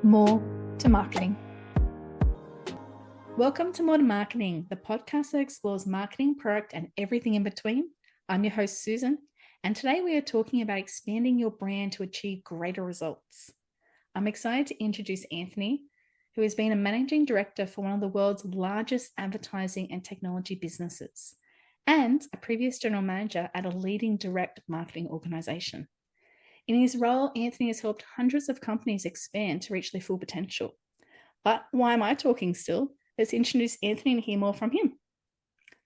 More to Marketing. Welcome to More to Marketing, the podcast that explores marketing, product, and everything in between. I'm your host, Susan, and today we are talking about expanding your brand to achieve greater results. I'm excited to introduce Anthony, who has been a managing director for one of the world's largest advertising and technology businesses, and a previous general manager at a leading direct marketing organization. In his role, Anthony has helped hundreds of companies expand to reach their full potential. But why am I talking still? Let's introduce Anthony and hear more from him.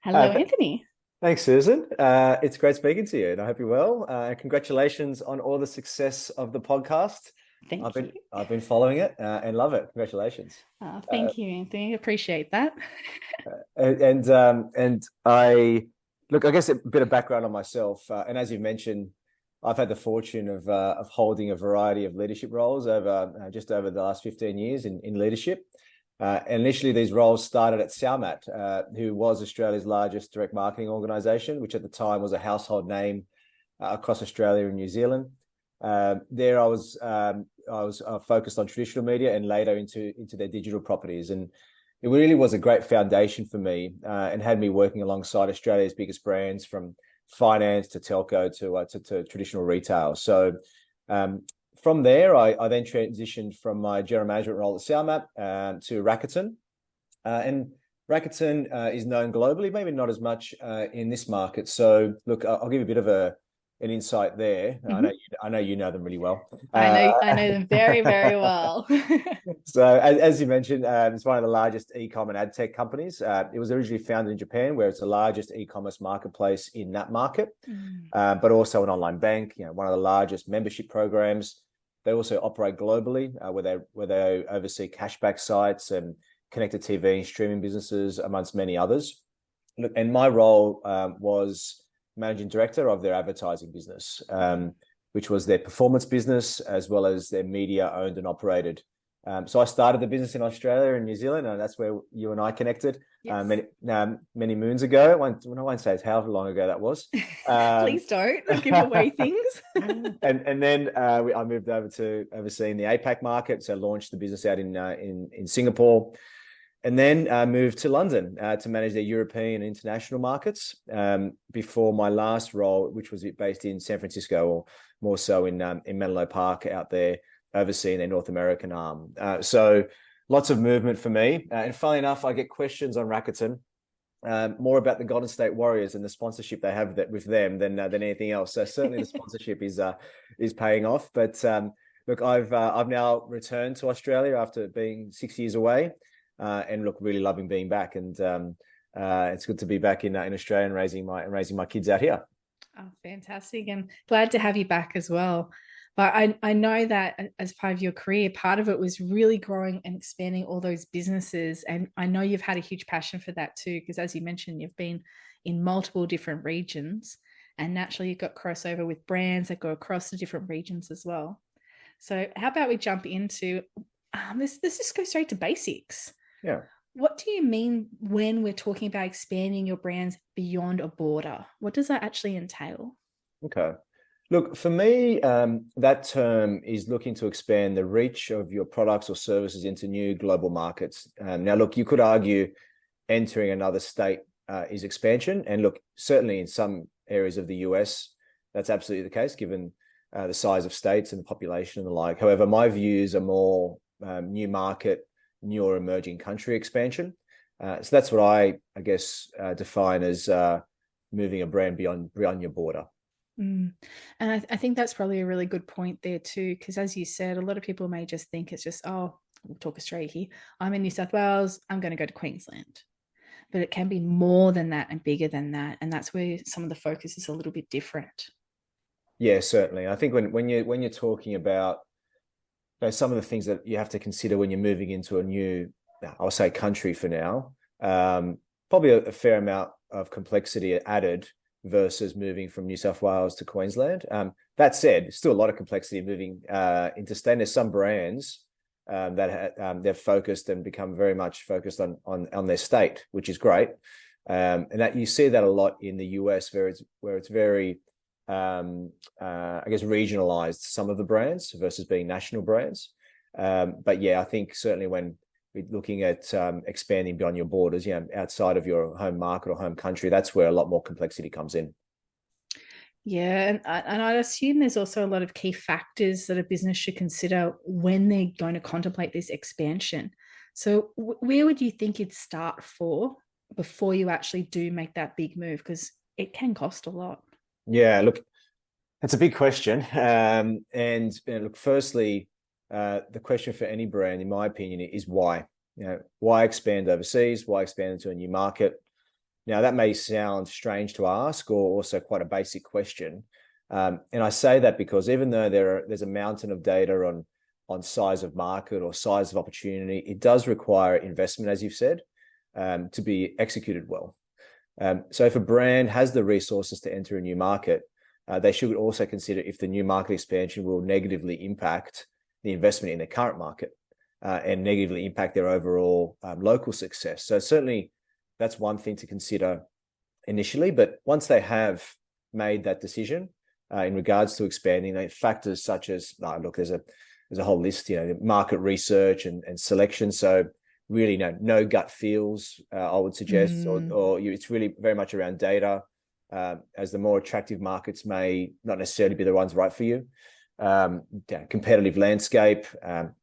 Hello, Anthony. Thanks, Susan. It's great speaking to you, and I hope you're well. Congratulations on all the success of the podcast. Thank you. I've been following it and love it. Congratulations. Thank you, Anthony. Appreciate that. I guess a bit of background on myself. And as you mentioned, I've had the fortune of holding a variety of leadership roles over just over the last 15 years in leadership. And initially, these roles started at Salmat, who was Australia's largest direct marketing organisation, which at the time was a household name across Australia and New Zealand. There, I was focused on traditional media and later into their digital properties, and it really was a great foundation for me and had me working alongside Australia's biggest brands from finance to telco to traditional retail. So from there, I then transitioned from my general management role at Salmat to Rakuten. And Rakuten is known globally, maybe not as much in this market. So look, I'll give you a bit of an insight there. Mm-hmm. I know you know them really well. I know them very, very well. So as you mentioned, it's one of the largest e-com and ad tech companies. It was originally founded in Japan, where it's the largest e-commerce marketplace in that market, but also an online bank. One of the largest membership programs. They also operate globally, where they oversee cashback sites and connected TV and streaming businesses, amongst many others. Look, and my role was managing director of their advertising business, which was their performance business, as well as their media owned and operated. So I started the business in Australia and New Zealand, and that's where you and I connected. Yes. Many moons ago. I won't say how long ago that was. Please don't give away things. and then I moved over to overseeing the APAC market, so launched the business out in Singapore. And then moved to London to manage their European and international markets before my last role, which was based in San Francisco, or more so in Menlo Park out there, overseeing their North American arm. So lots of movement for me. And funnily enough, I get questions on Rakuten more about the Golden State Warriors and the sponsorship they have with them than anything else. So certainly the sponsorship is paying off. But look, I've now returned to Australia after being 6 years away. And look, really loving being back, and it's good to be back in Australia and raising my kids out here. Oh, fantastic, and glad to have you back as well. But I know that as part of your career, part of it was really growing and expanding all those businesses, and I know you've had a huge passion for that too, because as you mentioned, you've been in multiple different regions, and naturally you've got crossover with brands that go across the different regions as well. So how about we jump into let's just go straight to basics. Yeah. What do you mean when we're talking about expanding your brands beyond a border? What does that actually entail? Okay. Look, for me, that term is looking to expand the reach of your products or services into new global markets. Now, look, you could argue entering another state is expansion. And look, certainly in some areas of the US, that's absolutely the case, given the size of states and the population and the like. However, my views are more new market, new or emerging country expansion. So that's what I guess, define as moving a brand beyond your border. And I think that's probably a really good point there too, because as you said, a lot of people may just think it's just, oh, we'll talk Australia here. I'm in New South Wales, I'm going to go to Queensland. But it can be more than that and bigger than that. And that's where some of the focus is a little bit different. Yeah, certainly. I think when you're talking about some of the things that you have to consider when you're moving into a new, I'll say country for now, probably a fair amount of complexity added versus moving from New South Wales to Queensland. That said, still a lot of complexity moving interstate. There's some brands that they've focused and become very much focused on their state, which is great. And that you see that a lot in the US, where it's very I guess regionalized, some of the brands versus being national brands. But yeah, I think certainly when we're looking at expanding beyond your borders, outside of your home market or home country, that's where a lot more complexity comes in. Yeah, and I'd assume there's also a lot of key factors that a business should consider when they're going to contemplate this expansion. So, where would you think you'd start for before you actually do make that big move? Because it can cost a lot. Yeah, look, that's a big question. And look, firstly, the question for any brand, in my opinion, is why. Why expand overseas? Why expand into a new market? Now, that may sound strange to ask, or also quite a basic question. And I say that because even though there's a mountain of data on size of market or size of opportunity, it does require investment, as you've said, to be executed well. So if a brand has the resources to enter a new market, they should also consider if the new market expansion will negatively impact the investment in their current market and negatively impact their overall local success. So certainly that's one thing to consider initially. But once they have made that decision in regards to expanding, factors such as, look, there's a whole list, market research and selection. So really, no gut feels, I would suggest, or it's really very much around data, as the more attractive markets may not necessarily be the ones right for you. Competitive landscape,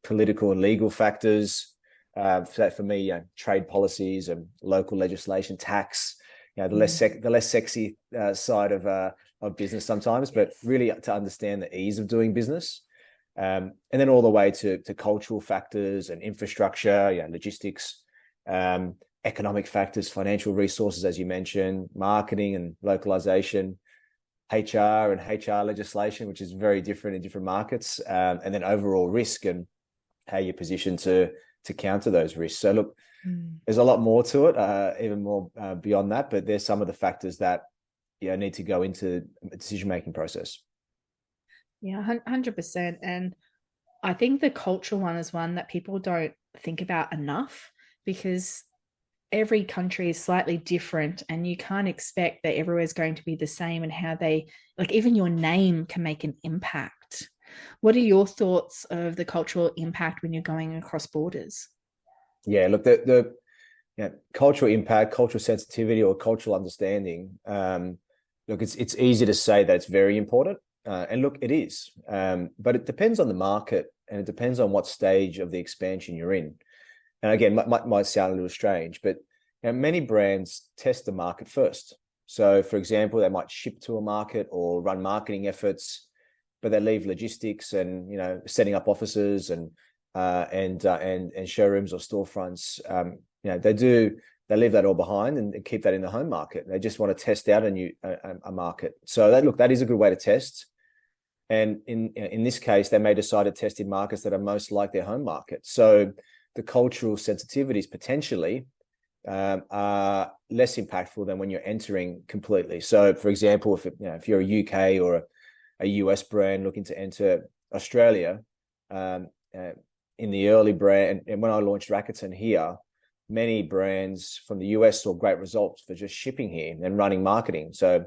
political and legal factors. For me, trade policies and local legislation, tax, the less sexy side of business sometimes, but really to understand the ease of doing business. And then all the way to cultural factors and infrastructure, logistics, economic factors, financial resources, as you mentioned, marketing and localization, HR and HR legislation, which is very different in different markets, and then overall risk and how you're positioned to counter those risks. So look, there's a lot more to it, even more beyond that, but there's some of the factors that need to go into a decision-making process. Yeah, 100%. And I think the cultural one is one that people don't think about enough because every country is slightly different and you can't expect that everywhere's going to be the same and how they, like, even your name can make an impact. What are your thoughts of the cultural impact when you're going across borders? Yeah, look, the cultural impact, cultural sensitivity, or cultural understanding. Look, it's easy to say that it's very important, and look, it is. But it depends on the market, and it depends on what stage of the expansion you're in. And again, might sound a little strange, but many brands test the market first. So, for example, they might ship to a market or run marketing efforts, but they leave logistics and setting up offices and showrooms or storefronts. They leave that all behind and keep that in the home market. They just want to test out a market. So that is a good way to test. And in this case, they may decide to test in markets that are most like their home market. So the cultural sensitivities potentially are less impactful than when you're entering completely. So, for example, if you're a UK or a US brand looking to enter Australia, in the early brand, and when I launched Rakuten here, many brands from the US saw great results for just shipping here and running marketing. So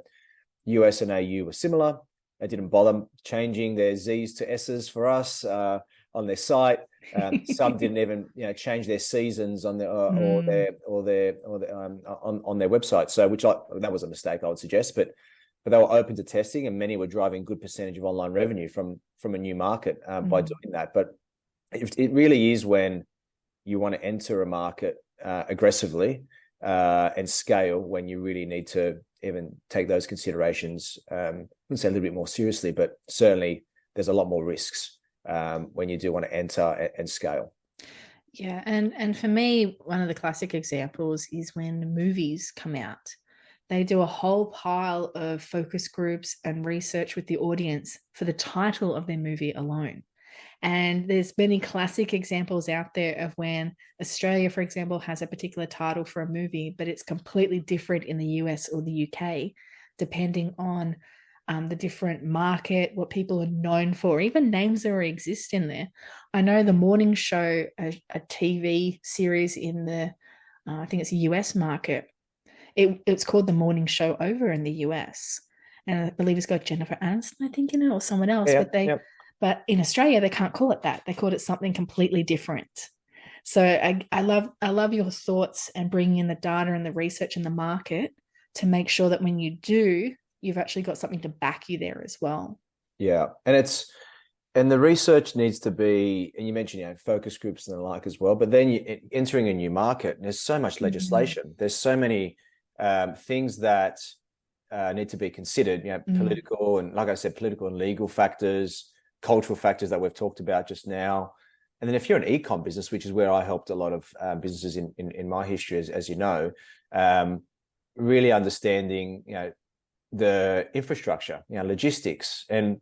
US and AU were similar. They didn't bother changing their Z's to S's for us on their site. Some didn't even change their seasons on their on their website. So that was a mistake, I would suggest, but they were open to testing, and many were driving good percentage of online revenue from a new market by doing that. But it really is when you want to enter a market aggressively and scale, when you really need to even take those considerations, I wouldn't say a little bit more seriously, but certainly there's a lot more risks when you do want to enter and scale. Yeah, and for me, one of the classic examples is when movies come out. They do a whole pile of focus groups and research with the audience for the title of their movie alone. And there's many classic examples out there of when Australia, for example, has a particular title for a movie, but it's completely different in the US or the UK, depending on the different market, what people are known for, even names that already exist in there. I know the morning show, a TV series in the, I think it's a US market. It's called The Morning Show over in the US. And I believe it's got Jennifer Aniston, I think, in it, or someone else. Yeah, but they But in Australia, they can't call it that. They called it something completely different. So I love your thoughts and bringing in the data and the research and the market to make sure that when you do, you've actually got something to back you there as well. Yeah. And the research needs to be, and you mentioned, focus groups and the like as well, but then entering a new market, there's so much legislation. There's so many things that need to be considered, political and, like I said, political and legal factors, cultural factors that we've talked about just now. And then if you're an e-com business, which is where I helped a lot of businesses in my history, as you know, really understanding, the infrastructure, logistics, and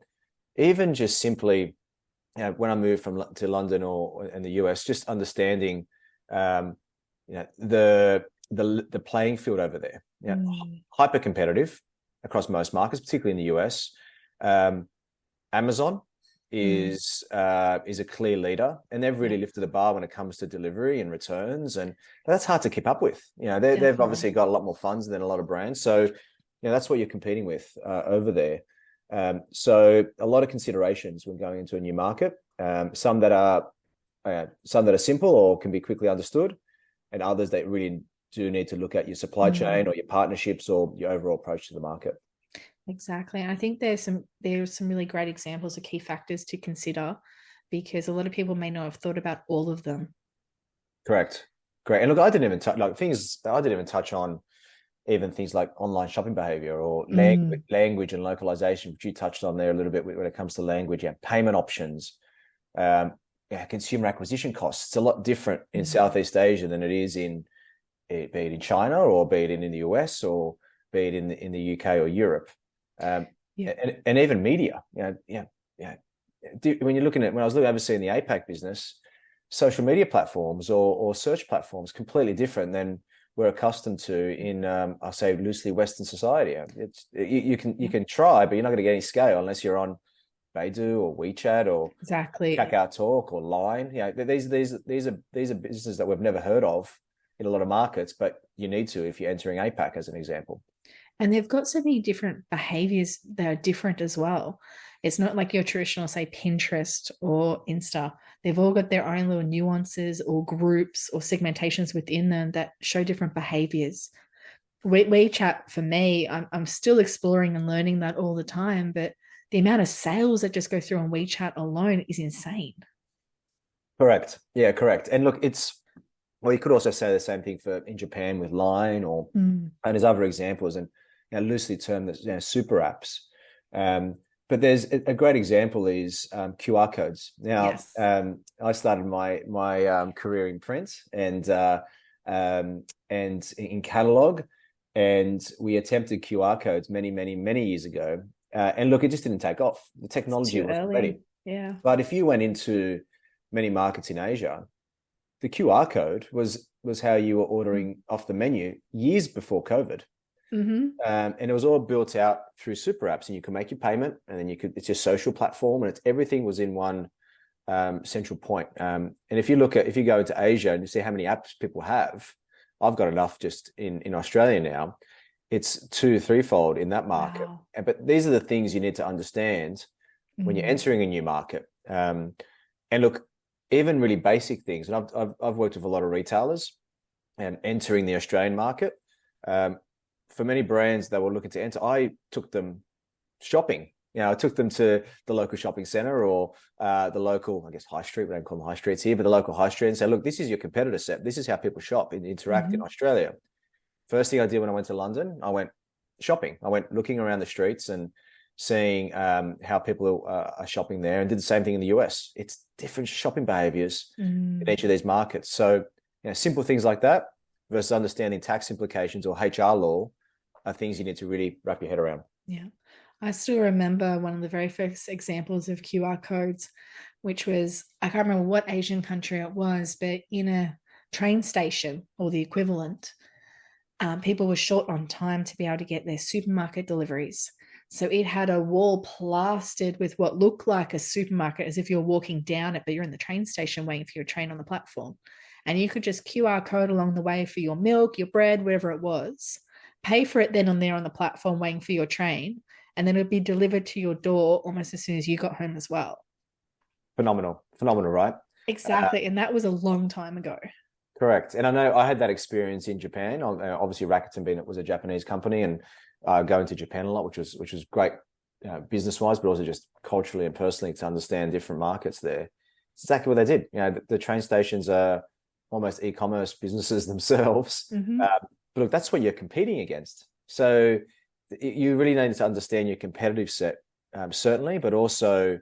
even just simply, when I moved to London or in the US, just understanding, the playing field over there. Hyper competitive across most markets, particularly in the US. Amazon is a clear leader, and they've really lifted the bar when it comes to delivery and returns, and that's hard to keep up with. They've obviously got a lot more funds than a lot of brands, so that's what you're competing with over there. So a lot of considerations when going into a new market. Some that are simple or can be quickly understood, and others that really do need to look at your supply chain or your partnerships or your overall approach to the market. Exactly. And I think there's some really great examples of key factors to consider because a lot of people may not have thought about all of them. Correct. Great. And look, I didn't even touch on even things like online shopping behavior or language and localization, which you touched on there a little bit when it comes to language. Payment options, consumer acquisition costs. It's a lot different in Southeast Asia than it is be it in China or be it in the US or be it in the UK or Europe. And even media. When you're looking at, when I was overseeing the APAC business, social media platforms or search platforms completely different than we're accustomed to in, I'll say loosely, Western society. It's you can try, but you're not going to get any scale unless you're on Baidu or WeChat or Kakao Talk or Line. These are businesses that we've never heard of in a lot of markets, but you need to if you're entering APAC, as an example. And they've got so many different behaviors that are different as well. It's not like your traditional, say, Pinterest or Insta. They've all got their own little nuances or groups or segmentations within them that show different behaviors. WeChat, for me, I'm still exploring and learning that all the time, but the amount of sales that just go through on WeChat alone is insane. Correct. Yeah, correct. And look, well, you could also say the same thing in Japan with Line and there's other examples, and loosely termed as super apps. But there's a great example is QR codes. Now, I started my career in print and in catalog, and we attempted QR codes many years ago. And look, it just didn't take off. The technology wasn't ready. Yeah. But if you went into many markets in Asia, the QR code was how you were ordering off the menu years before COVID. And it was all built out through super apps, and you can make your payment, and then it's your social platform, and everything was in one central point. And if you go into Asia and you see how many apps people have, I've got enough just in Australia now. It's 2-3-fold in that market. Wow. But these are the things you need to understand when you're entering a new market. And look, even really basic things. And I've worked with a lot of retailers and entering the Australian market. For many brands that were looking to enter, I took them shopping. I took them to the local shopping center or the local, I guess, high street. We don't call them high streets here, but the local high street, and say, look, this is your competitor set. This is how people shop and interact in Australia. First thing I did when I went to London, I went shopping. I went looking around the streets and seeing how people are shopping there, and did the same thing in the US. It's different shopping behaviors in each of these markets. So simple things like that versus understanding tax implications or HR law are things you need to really wrap your head around. Yeah. I still remember one of the very first examples of QR codes, which was, I can't remember what Asian country it was, but in a train station or the equivalent, people were short on time to be able to get their supermarket deliveries. So it had a wall plastered with what looked like a supermarket, as if you're walking down it, but you're in the train station waiting for your train on the platform. And you could just QR code along the way for your milk, your bread, whatever it was, pay for it then and there on the platform waiting for your train, and then it would be delivered to your door almost as soon as you got home as well. Phenomenal, right? Exactly. And that was a long time ago. Correct. And I know I had that experience in Japan. Obviously, Rakuten being it was a Japanese company, and going to Japan a lot, which was great, business wise, but also just culturally and personally to understand different markets there. It's exactly what they did. The train stations are almost e-commerce businesses themselves. Mm-hmm. But look, that's what you're competing against. So you really need to understand your competitive set, certainly, but also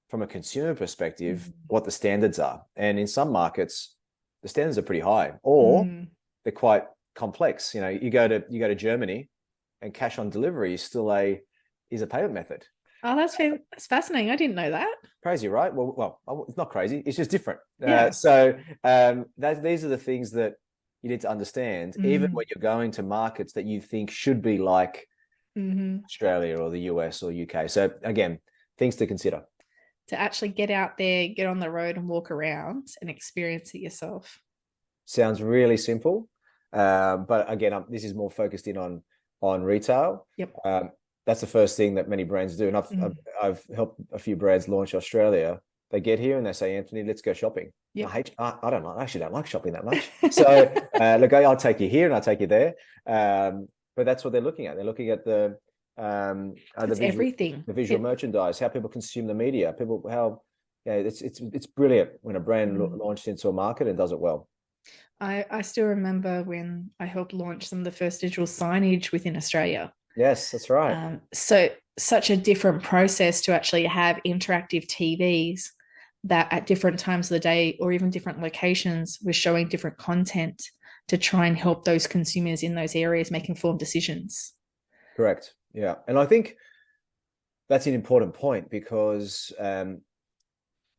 from a consumer perspective, what the standards are. And in some markets, the standards are pretty high, or they're quite complex. You go to Germany, and cash on delivery is a payment method. Oh, that's fascinating. I didn't know that. Crazy, right? Well, it's not crazy. It's just different. Yeah. These are the things that you need to understand, even when you're going to markets that you think should be like Australia or the US or UK. So again, things to consider. To actually get out there, get on the road and walk around and experience it yourself. Sounds really simple. But again, this is more focused in on retail. Yep. That's the first thing that many brands do. And I've helped a few brands launch Australia. They get here and they say, Anthony, let's go shopping. Yep. I actually don't like shopping that much. So look, I'll take you here and I'll take you there. But that's what they're looking at. They're looking at the everything, the visual merchandise, how people consume the media, it's brilliant when a brand launched into a market and does it well. I still remember when I helped launch some of the first digital signage within Australia. Yes, that's right. So such a different process to actually have interactive TVs that at different times of the day or even different locations were showing different content to try and help those consumers in those areas make informed decisions. Correct. Yeah. And I think that's an important point because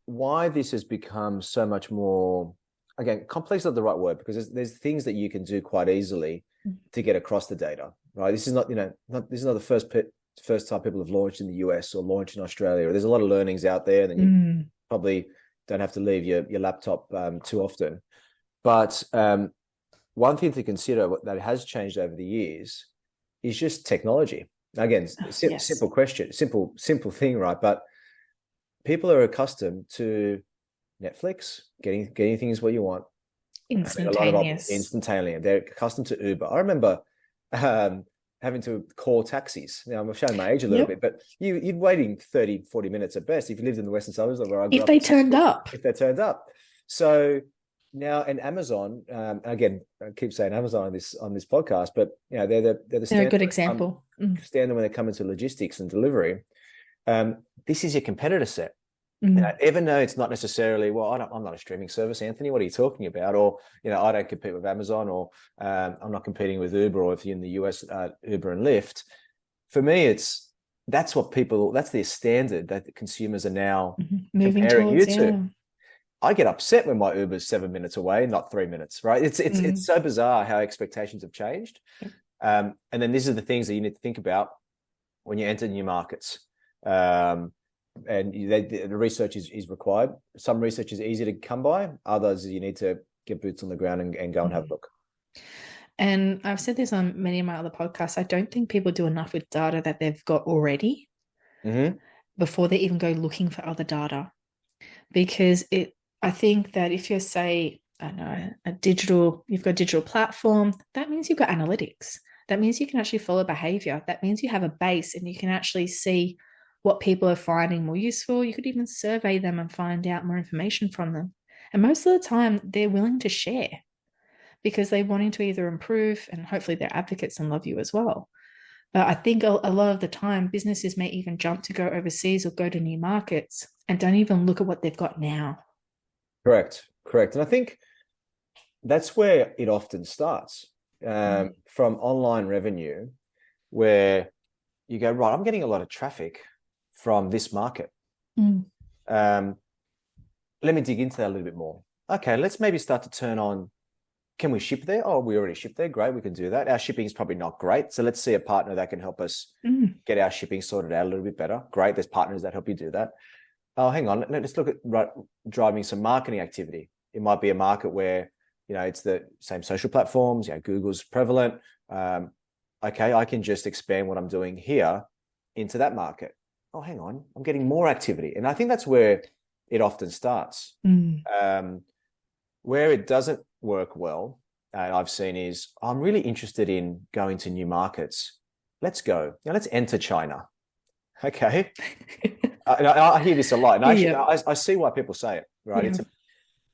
why this has become so much more, again, complex is not the right word, because there's things that you can do quite easily to get across the data, right? This is not the first time people have launched in the US or launched in Australia. There's a lot of learnings out there, and you probably don't have to leave your laptop too often. But one thing to consider that has changed over the years is just technology. Again, simple question, simple thing, right? But people are accustomed to Netflix, getting things what you want. Instantaneous. They're accustomed to Uber. I remember having to call taxis. Now, I'm showing my age a little bit, but you'd waiting 30, 40 minutes at best if you lived in the Western suburbs where I grew up. If they turned up. So now, and Amazon, again, I keep saying Amazon on this podcast, but they're a good example. Standard when they come into logistics and delivery. This is your competitor set. Even though it's not necessarily, I'm not a streaming service, Anthony, what are you talking about? Or, I don't compete with Amazon, or I'm not competing with Uber, or if you're in the US, Uber and Lyft. For me, that's the standard that the consumers are now comparing you to. I get upset when my Uber's 7 minutes away, not 3 minutes, right? It's so bizarre how expectations have changed. And then these are the things that you need to think about when you enter new markets. And the research is required. Some research is easy to come by. Others, you need to get boots on the ground and go and have a look. And I've said this on many of my other podcasts. I don't think people do enough with data that they've got already before they even go looking for other data. Because I think that if you're, say, I don't know, you've got a digital platform, that means you've got analytics. That means you can actually follow behavior. That means you have a base and you can actually see what people are finding more useful. You could even survey them and find out more information from them. And most of the time, they're willing to share because they're wanting to either improve, and hopefully they're advocates and love you as well. But I think a lot of the time, businesses may even jump to go overseas or go to new markets and don't even look at what they've got now. Correct. And I think that's where it often starts, from online revenue, where you go, right, I'm getting a lot of traffic from this market. Let me dig into that a little bit more. Okay, let's maybe start to turn on, can we ship there? Oh, we already ship there. Great, we can do that. Our shipping is probably not great. So let's see a partner that can help us get our shipping sorted out a little bit better. Great, there's partners that help you do that. Oh, hang on, let's look at driving some marketing activity. It might be a market where, it's the same social platforms, Google's prevalent. Okay, I can just expand what I'm doing here into that market. Oh, hang on, I'm getting more activity. And I think that's where it often starts. Mm. Where it doesn't work well, I've seen is, I'm really interested in going to new markets. Let's go. Now let's enter China. Okay. I hear this a lot. And actually, Yeah. I see why people say it, right? Yeah. It's a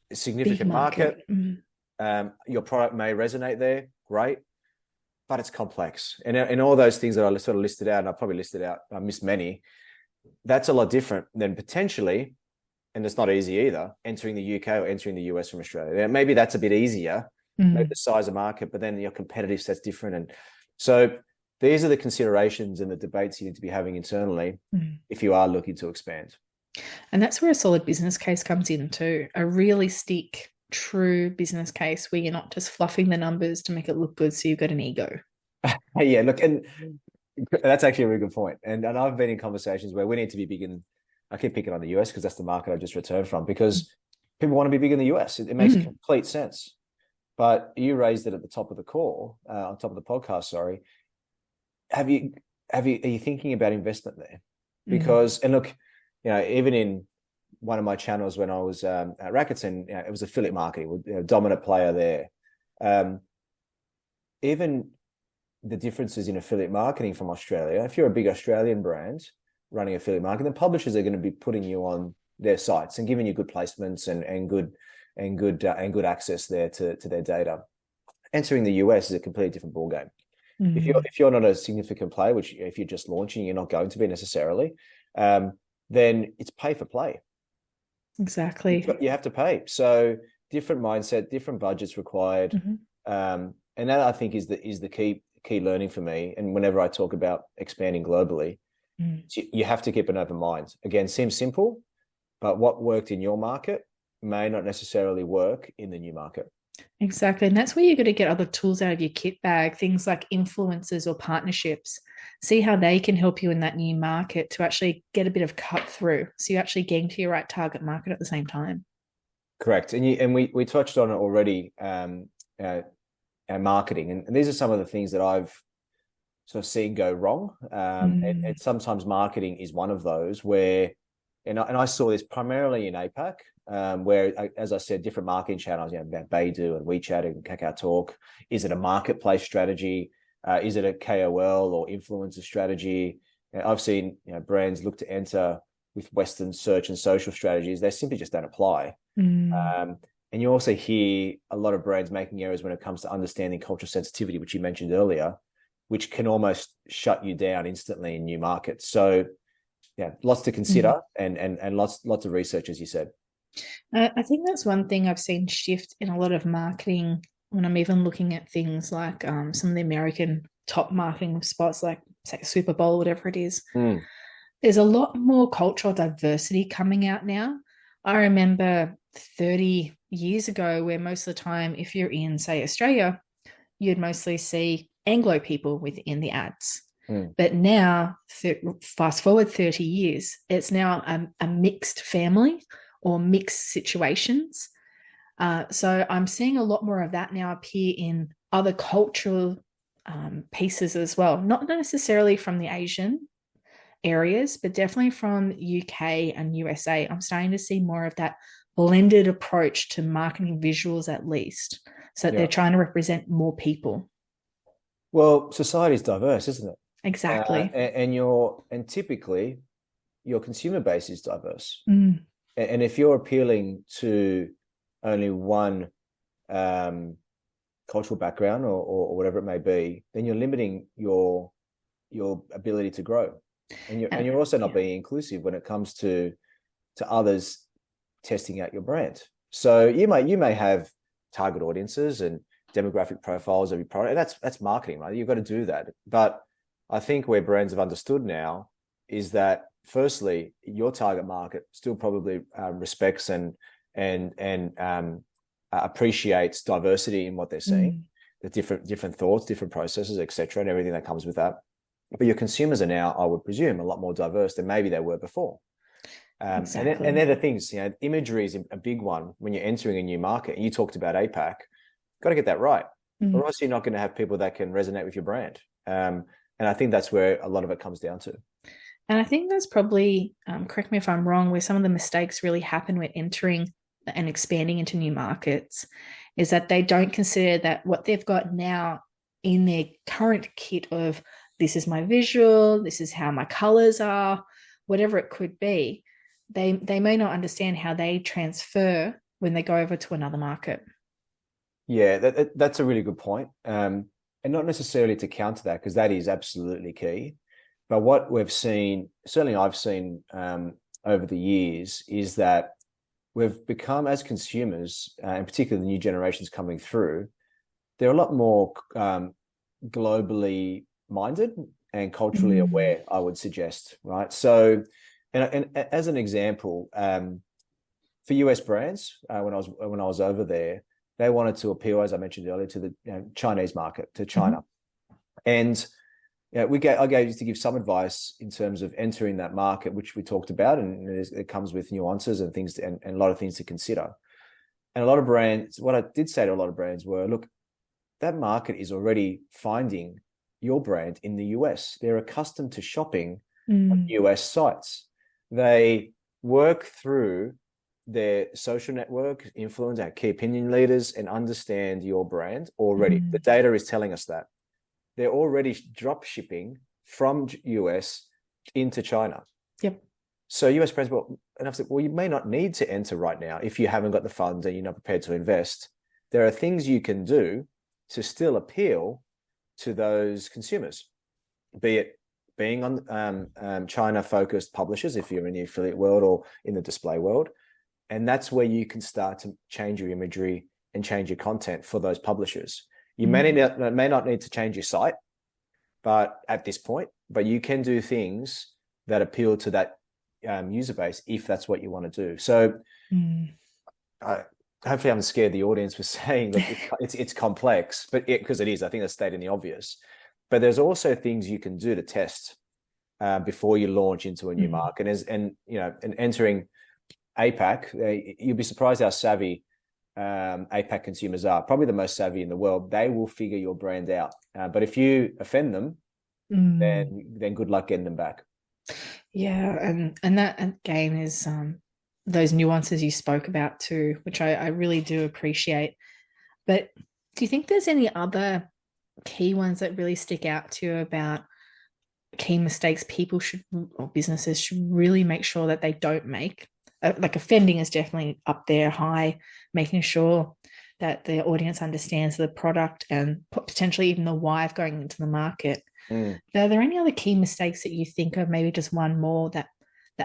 Big significant market. market. Mm. Your product may resonate there. Great. But it's complex. And all those things that I sort of listed out, and I probably listed out, I missed many, that's a lot different than potentially, and it's not easy either, entering the UK or entering the US from Australia. Maybe that's a bit easier, maybe the size of market, but then your competitive set's different. And so these are the considerations and the debates you need to be having internally if you are looking to expand. And that's where a solid business case comes in too. A realistic, true business case where you're not just fluffing the numbers to make it look good so you've got an ego. Yeah, look, and that's actually a really good point. And I've been in conversations where we need to be big in, I keep picking on the US because that's the market I just returned from, because people want to be big in the US. It makes complete sense. But you raised it at the top of the call, on top of the podcast, sorry. Are you thinking about investment there? Because, and look, even in one of my channels when I was at Rakuten, it was affiliate marketing, dominant player there. Even the differences in affiliate marketing from Australia, if you're a big Australian brand running affiliate marketing, the publishers are going to be putting you on their sites and giving you good placements and good access there to their data. Entering the US is a completely different ballgame. If you're not a significant player, which if you're just launching, you're not going to be necessarily, then it's pay for play. Exactly. You have to pay. So different mindset, different budgets required. And that, I think, is the key learning for me. And whenever I talk about expanding globally, you have to keep an open mind. Again, seems simple, but what worked in your market may not necessarily work in the new market. Exactly. And that's where you're going to get other tools out of your kit bag, things like influencers or partnerships. See how they can help you in that new market to actually get a bit of cut through. So you're actually getting to your right target market at the same time. Correct. And we touched on it already, marketing. And these are some of the things that I've sort of seen go wrong. And sometimes marketing is one of those where, and I saw this primarily in APAC, where, as I said, different marketing channels, Baidu and WeChat and Kakao Talk. Is it a marketplace strategy? Is it a KOL or influencer strategy? I've seen brands look to enter with Western search and social strategies. They simply just don't apply. And you also hear a lot of brands making errors when it comes to understanding cultural sensitivity, which you mentioned earlier, which can almost shut you down instantly in new markets. So, lots to consider and lots of research, as you said. I think that's one thing I've seen shift in a lot of marketing when I'm even looking at things like some of the American top marketing spots, like say Super Bowl, whatever it is. There's a lot more cultural diversity coming out now. I remember 30 years ago where most of the time, if you're in, say, Australia, you'd mostly see Anglo people within the ads. But now, fast forward 30 years, it's now a mixed family or mixed situations. So I'm seeing a lot more of that now appear in other cultural pieces as well, not necessarily from the Asian areas, but definitely from UK and USA. I'm starting to see more of that blended approach to marketing visuals, at least, so that they're trying to represent more people. Well, society is diverse, isn't it? Exactly. And typically your consumer base is diverse. And if you're appealing to only one cultural background or whatever it may be, then you're limiting your ability to grow. And you're also not being inclusive when it comes to others testing out your brand. So you may have target audiences and demographic profiles of your product, and that's marketing, right? You've got to do that. But I think where brands have understood now is that, firstly, your target market still probably respects and appreciates diversity in what they're seeing, the different thoughts, different processes, etc., and everything that comes with that. But your consumers are now, I would presume, a lot more diverse than maybe they were before. Exactly. And they're the things, imagery is a big one when you're entering a new market. You talked about APAC. Got to get that right, or else you're not going to have people that can resonate with your brand. And I think that's where a lot of it comes down to. And I think that's probably, correct me if I'm wrong, where some of the mistakes really happen when entering and expanding into new markets is that they don't consider that what they've got now in their current kit of this is my visual, this is how my colors are, whatever it could be, they may not understand how they transfer when they go over to another market. Yeah, that's a really good point. And not necessarily to counter that, because that is absolutely key. But what we've seen, certainly I've seen over the years, is that we've become, as consumers, and particularly the new generations coming through, they're a lot more globally minded and culturally Mm. aware, I would suggest, right? So, and as an example, for US brands, when I was over there, they wanted to appeal, as I mentioned earlier, to the Chinese market, to China, Mhm. and I gave you to give some advice in terms of entering that market, which we talked about, and it comes with nuances and things, and a lot of things to consider. And a lot of brands, what I did say to a lot of brands were, look, that market is already finding your brand in the US. They're accustomed to shopping on Mm. US sites. They work through their social network, influence our key opinion leaders, and understand your brand already. The Mm. data is telling us that they're already drop shipping from US into China. Yep. So US brands, well, and I've said, well, you may not need to enter right now if you haven't got the funds and you're not prepared to invest. There are things you can do to still appeal to those consumers, be it being on China-focused publishers, if you're in the affiliate world or in the display world. And that's where you can start to change your imagery and change your content for those publishers. You Mm. may not need to change your site, but at this point, but you can do things that appeal to that user base if that's what you want to do. So Mm. I hopefully I haven't scared the audience with saying, look, it's complex, but because it is, I think that's stating the obvious. But there's also things you can do to test before you launch into a new Mm. market. And entering APAC, you'll be surprised how savvy APAC consumers are. Probably the most savvy in the world. They will figure your brand out. But if you offend them, Mm. then good luck getting them back. Yeah, and that again is those nuances you spoke about too, which I really do appreciate. But do you think there's any other key ones that really stick out to you about key mistakes people should or businesses should really make sure that they don't make? Like offending is definitely up there high, making sure that the audience understands the product and potentially even the why of going into the market. Mm. Are there any other key mistakes that you think of, maybe just one more that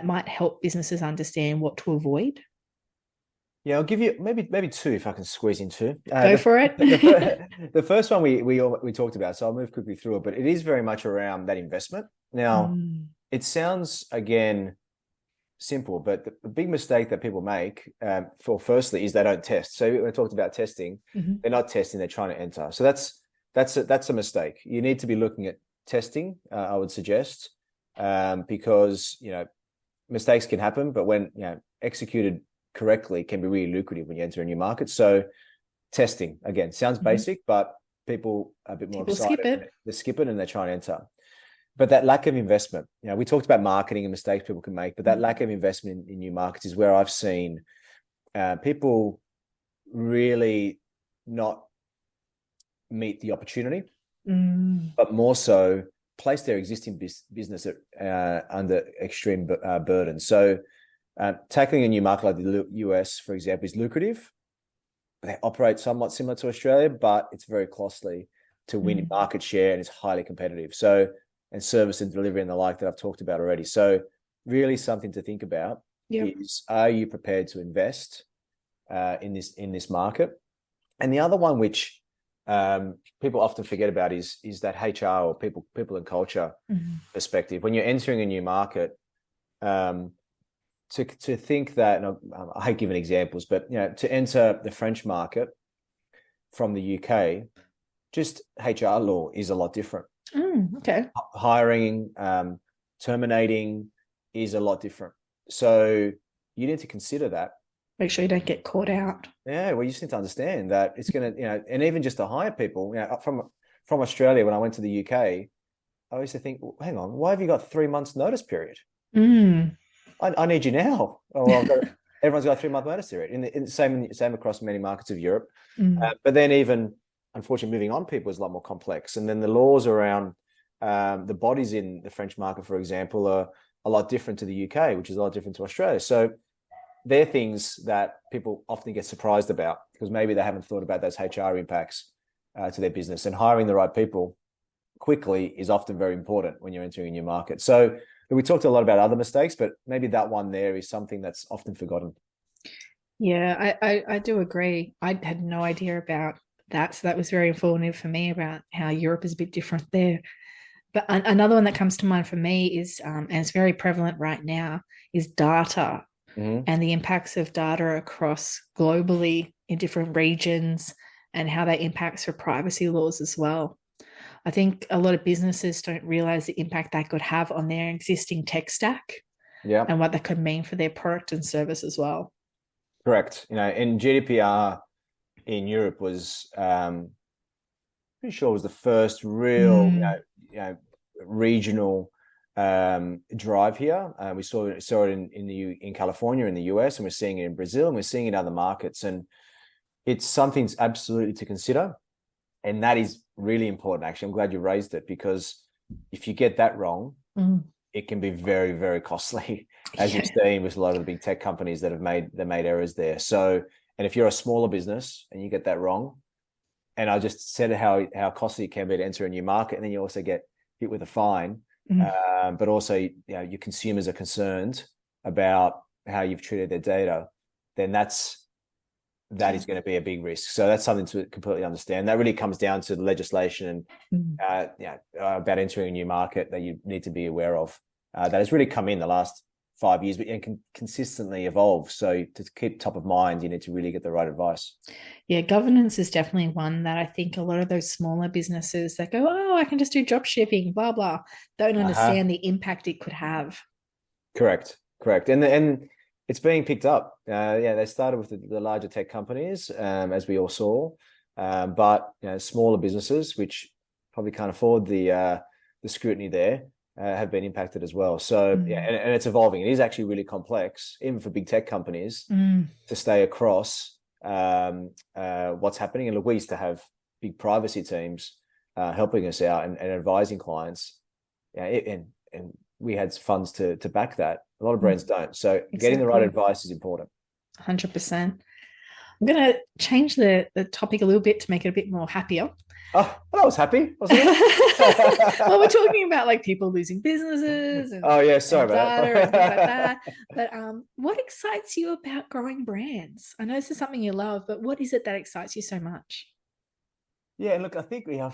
might help businesses understand what to avoid? Yeah, I'll give you maybe two if I can squeeze in two. Go for it. The first one we talked about, so I'll move quickly through it, but it is very much around that investment. Now, Mm. it sounds again simple, but the big mistake that people make, for firstly, is they don't test. So we talked about testing; Mhm. they're not testing; they're trying to enter. So that's a mistake. You need to be looking at testing. I would suggest, because mistakes can happen, but when executed correctly, can be really lucrative when you enter a new market. So testing again sounds Mhm. basic, but people are a bit more People skip excited. it. They skip it and they try and enter. But that lack of investment, we talked about marketing and mistakes people can make, but that lack of investment in new markets is where I've seen people really not meet the opportunity, Mm. but more so place their existing business under extreme burden. So tackling a new market like the US, for example, is lucrative. They operate somewhat similar to Australia, but it's very costly to win Mm. market share and it's highly competitive. So, and service and delivery and the like that I've talked about already. So, really something to think about Yep. is, are you prepared to invest in this market? And the other one, which people often forget about, is that HR or people and culture Mm. perspective. When you're entering a new market, um, to think that, and I hate giving examples, but to enter the French market from the UK, just HR law is a lot different. Mm. Okay. Hiring, terminating is a lot different. So you need to consider that. Make sure you don't get caught out. Yeah, well, you just need to understand that it's going to, and even just to hire people, from Australia when I went to the UK, I used to think, well, hang on, why have you got 3 months notice period? Mm. I need you now. Oh, well, everyone's got a 3 month notice period. Same across many markets of Europe. Mm. But then even, unfortunately, moving on, people is a lot more complex. And then the laws around the bodies in the French market, for example, are a lot different to the UK, which is a lot different to Australia. So they're things that people often get surprised about because maybe they haven't thought about those HR impacts to their business. And hiring the right people quickly is often very important when you're entering a new market. So we talked a lot about other mistakes, but maybe that one there is something that's often forgotten. Yeah, I do agree. I had no idea about that. So that was very informative for me about how Europe is a bit different there. But another one that comes to mind for me is, and it's very prevalent right now, is data Mm-hmm. and the impacts of data across globally in different regions and how that impacts for privacy laws as well. I think a lot of businesses don't realize the impact that could have on their existing tech stack Yeah, and what that could mean for their product and service as well. correct. And GDPR in Europe was pretty sure it was the first real, Mm, regional drive here. We saw it in California, in the US, and we're seeing it in Brazil, and we're seeing it in other markets. And it's something absolutely to consider, and that is really important. Actually, I'm glad you raised it because if you get that wrong, mm, it can be very, very costly, as you've yeah. seen with a lot of the big tech companies that have made errors there. So, and if you're a smaller business and you get that wrong, and I just said how costly it can be to enter a new market, and then you also get hit with a fine. Mm, But also, your consumers are concerned about how you've treated their data, then that yeah. is going to be a big risk. So that's something to completely understand. That really comes down to the legislation and Mm. about entering a new market that you need to be aware of. That has really come in the last 5 years, but can consistently evolve. So to keep top of mind, you need to really get the right advice. Yeah, governance is definitely one that I think a lot of those smaller businesses that go, oh, I can just do drop shipping, blah, blah, don't Uh-huh. understand the impact it could have. Correct. And it's being picked up. Yeah, they started with the larger tech companies, as we all saw, but smaller businesses, which probably can't afford the scrutiny there, have been impacted as well. So yeah, Mm, and it's evolving. It is actually really complex, even for big tech companies, mm, to stay across what's happening. And look, we used to have big privacy teams helping us out and advising clients. Yeah, and we had funds to back that. A lot of brands mm, don't. So getting the right exactly. advice is important. 100%. I'm going to change the topic a little bit to make it a bit more happier. Oh, well, I was happy, wasn't Well, we're it? talking about like people losing businesses Oh yeah, sorry and about data and things like that. that. But what excites you about growing brands? I know this is something you love, but what is it that excites you so much? Yeah, look, I think I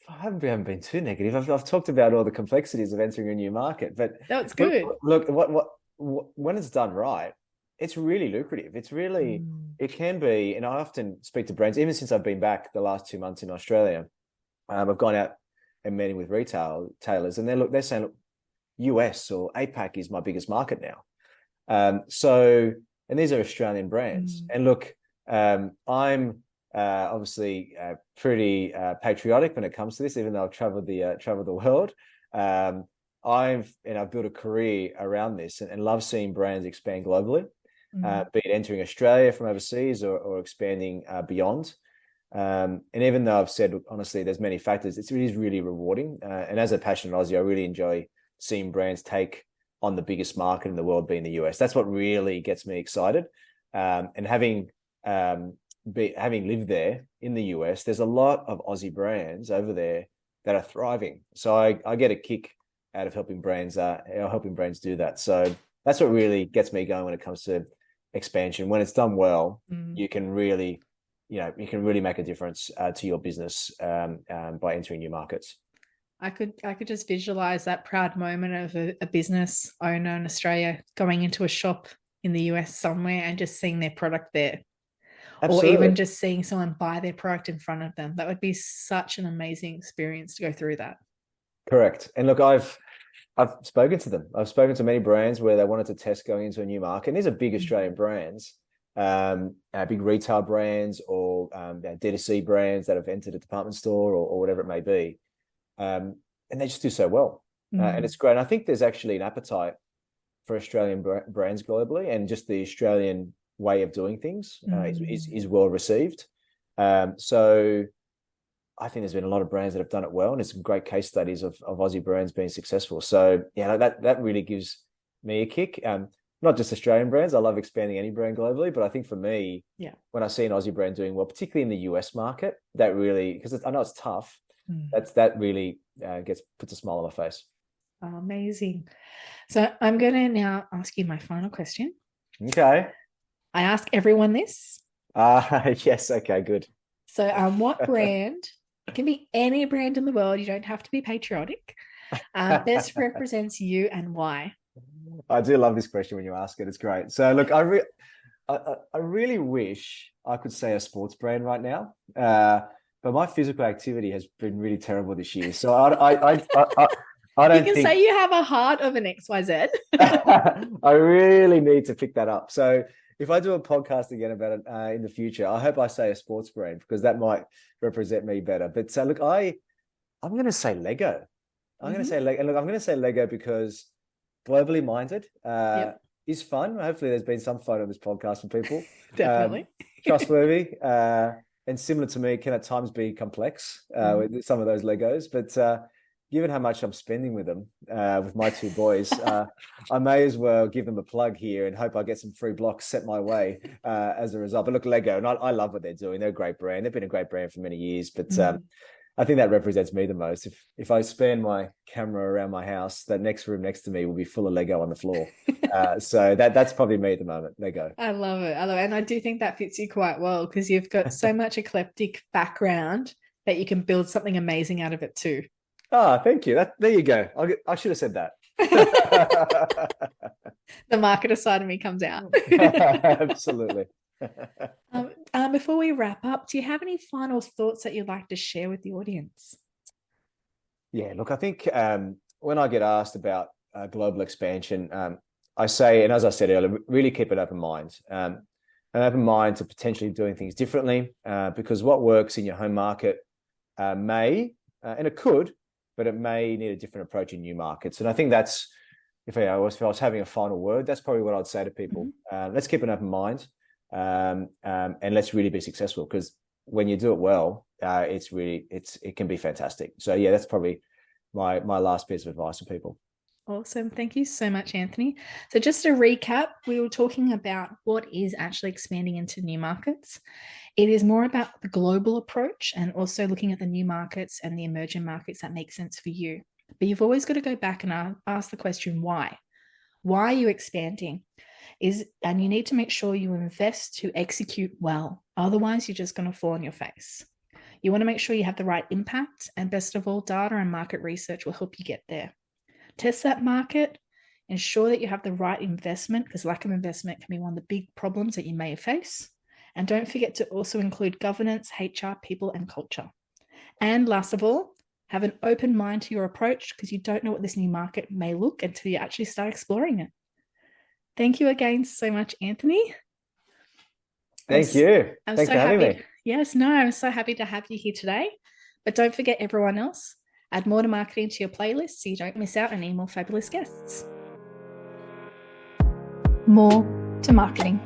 haven't been too negative. I've talked about all the complexities of entering a new market, but That's look, good. look when it's done right, it's really lucrative. Mm, It can be, and I often speak to brands, even since I've been back the last 2 months in Australia. I've gone out and meeting with retailers, and they're saying, look, US or APAC is my biggest market now. So, and these are Australian brands. mm, And look, I'm obviously pretty patriotic when it comes to this, even though I've traveled the world. I've built a career around this and love seeing brands expand globally, mm. be it entering Australia from overseas or expanding beyond. And even though I've said, honestly, there's many factors, it is really rewarding. And as a passionate Aussie, I really enjoy seeing brands take on the biggest market in the world, being the US. That's what really gets me excited. And um, having lived there in the US, there's a lot of Aussie brands over there that are thriving. So I get a kick out of helping brands do that. So that's what really gets me going when it comes to expansion. When it's done well, Mm. you can really you can really make a difference to your business by entering new markets. I could just visualize that proud moment of a business owner in Australia going into a shop in the US somewhere and just seeing their product there, or Absolutely. even just seeing someone buy their product in front of them. That would be such an amazing experience to go through that. Correct. And look, I've spoken to them. I've spoken to many brands where they wanted to test going into a new market. And these are big Mm. Australian brands, big retail brands or D2C brands that have entered a department store or whatever it may be. Um, and they just do so well. And it's great. And I think there's actually an appetite for Australian brands globally, and just the Australian way of doing things is well received. So I think there's been a lot of brands that have done it well, and there's some great case studies of Aussie brands being successful. So yeah, that really gives me a kick. Not just Australian brands. I love expanding any brand globally, but I think for me, when I see an Aussie brand doing well, particularly in the US market, that really, because I know it's tough, that really puts a smile on my face. Oh, amazing. So I'm going to now ask you my final question. Okay. I ask everyone this. Yes. Okay, good. So what brand, it can be any brand in the world, you don't have to be patriotic, best represents you and why? I do love this question when you ask it. It's great. So look, I really wish I could say a sports brand right now, but my physical activity has been really terrible this year. So I don't You can say you have a heart of an XYZ. I really need to pick that up. So if I do a podcast again about it in the future, I hope I say a sports brand, because that might represent me better. But look, I'm going to say Lego. I'm going to say Lego. And look, I'm going to say Lego because globally minded is fun. Hopefully there's been some fun on this podcast for people. Definitely. Trustworthy. And similar to me, can at times be complex with some of those Legos. But given how much I'm spending with them, with my two boys, I may as well give them a plug here and hope I get some free blocks set my way as a result. But look, Lego, and I love what they're doing. They're a great brand. They've been a great brand for many years. But I think that represents me the most. If I span my camera around my house, that next room next to me will be full of Lego on the floor. So that's probably me at the moment, Lego. I love it. And I do think that fits you quite well, because you've got so much eclectic background that you can build something amazing out of it too. Oh, thank you. There you go. I should have said that. The marketer side of me comes out. Absolutely. Before we wrap up, do you have any final thoughts that you'd like to share with the audience? Yeah, look, I think when I get asked about global expansion, I say, and as I said earlier, really keep an open mind. An open mind to potentially doing things differently, because what works in your home market may, and it could, but it may need a different approach in new markets. And I think that's, if I was having a final word, that's probably what I'd say to people. Let's keep an open mind, and let's really be successful, because when you do it well, it can be fantastic. So yeah, that's probably my last piece of advice to people. Awesome. Thank you so much, Anthony. So just to recap, we were talking about what is actually expanding into new markets. It is more about the global approach and also looking at the new markets and the emerging markets that make sense for you. But you've always got to go back and ask the question, why? Why are you expanding? And you need to make sure you invest to execute well. Otherwise, you're just going to fall on your face. You want to make sure you have the right impact, and best of all, data and market research will help you get there. Test that market, ensure that you have the right investment, because lack of investment can be one of the big problems that you may face. And don't forget to also include governance, HR, people, and culture. And last of all, have an open mind to your approach, because you don't know what this new market may look until you actually start exploring it. Thank you again so much, Anthony. Thank you. Thanks for having me. Yes, no, I'm so happy to have you here today. But don't forget, everyone else, add more to marketing to your playlist so you don't miss out on any more fabulous guests. More to marketing.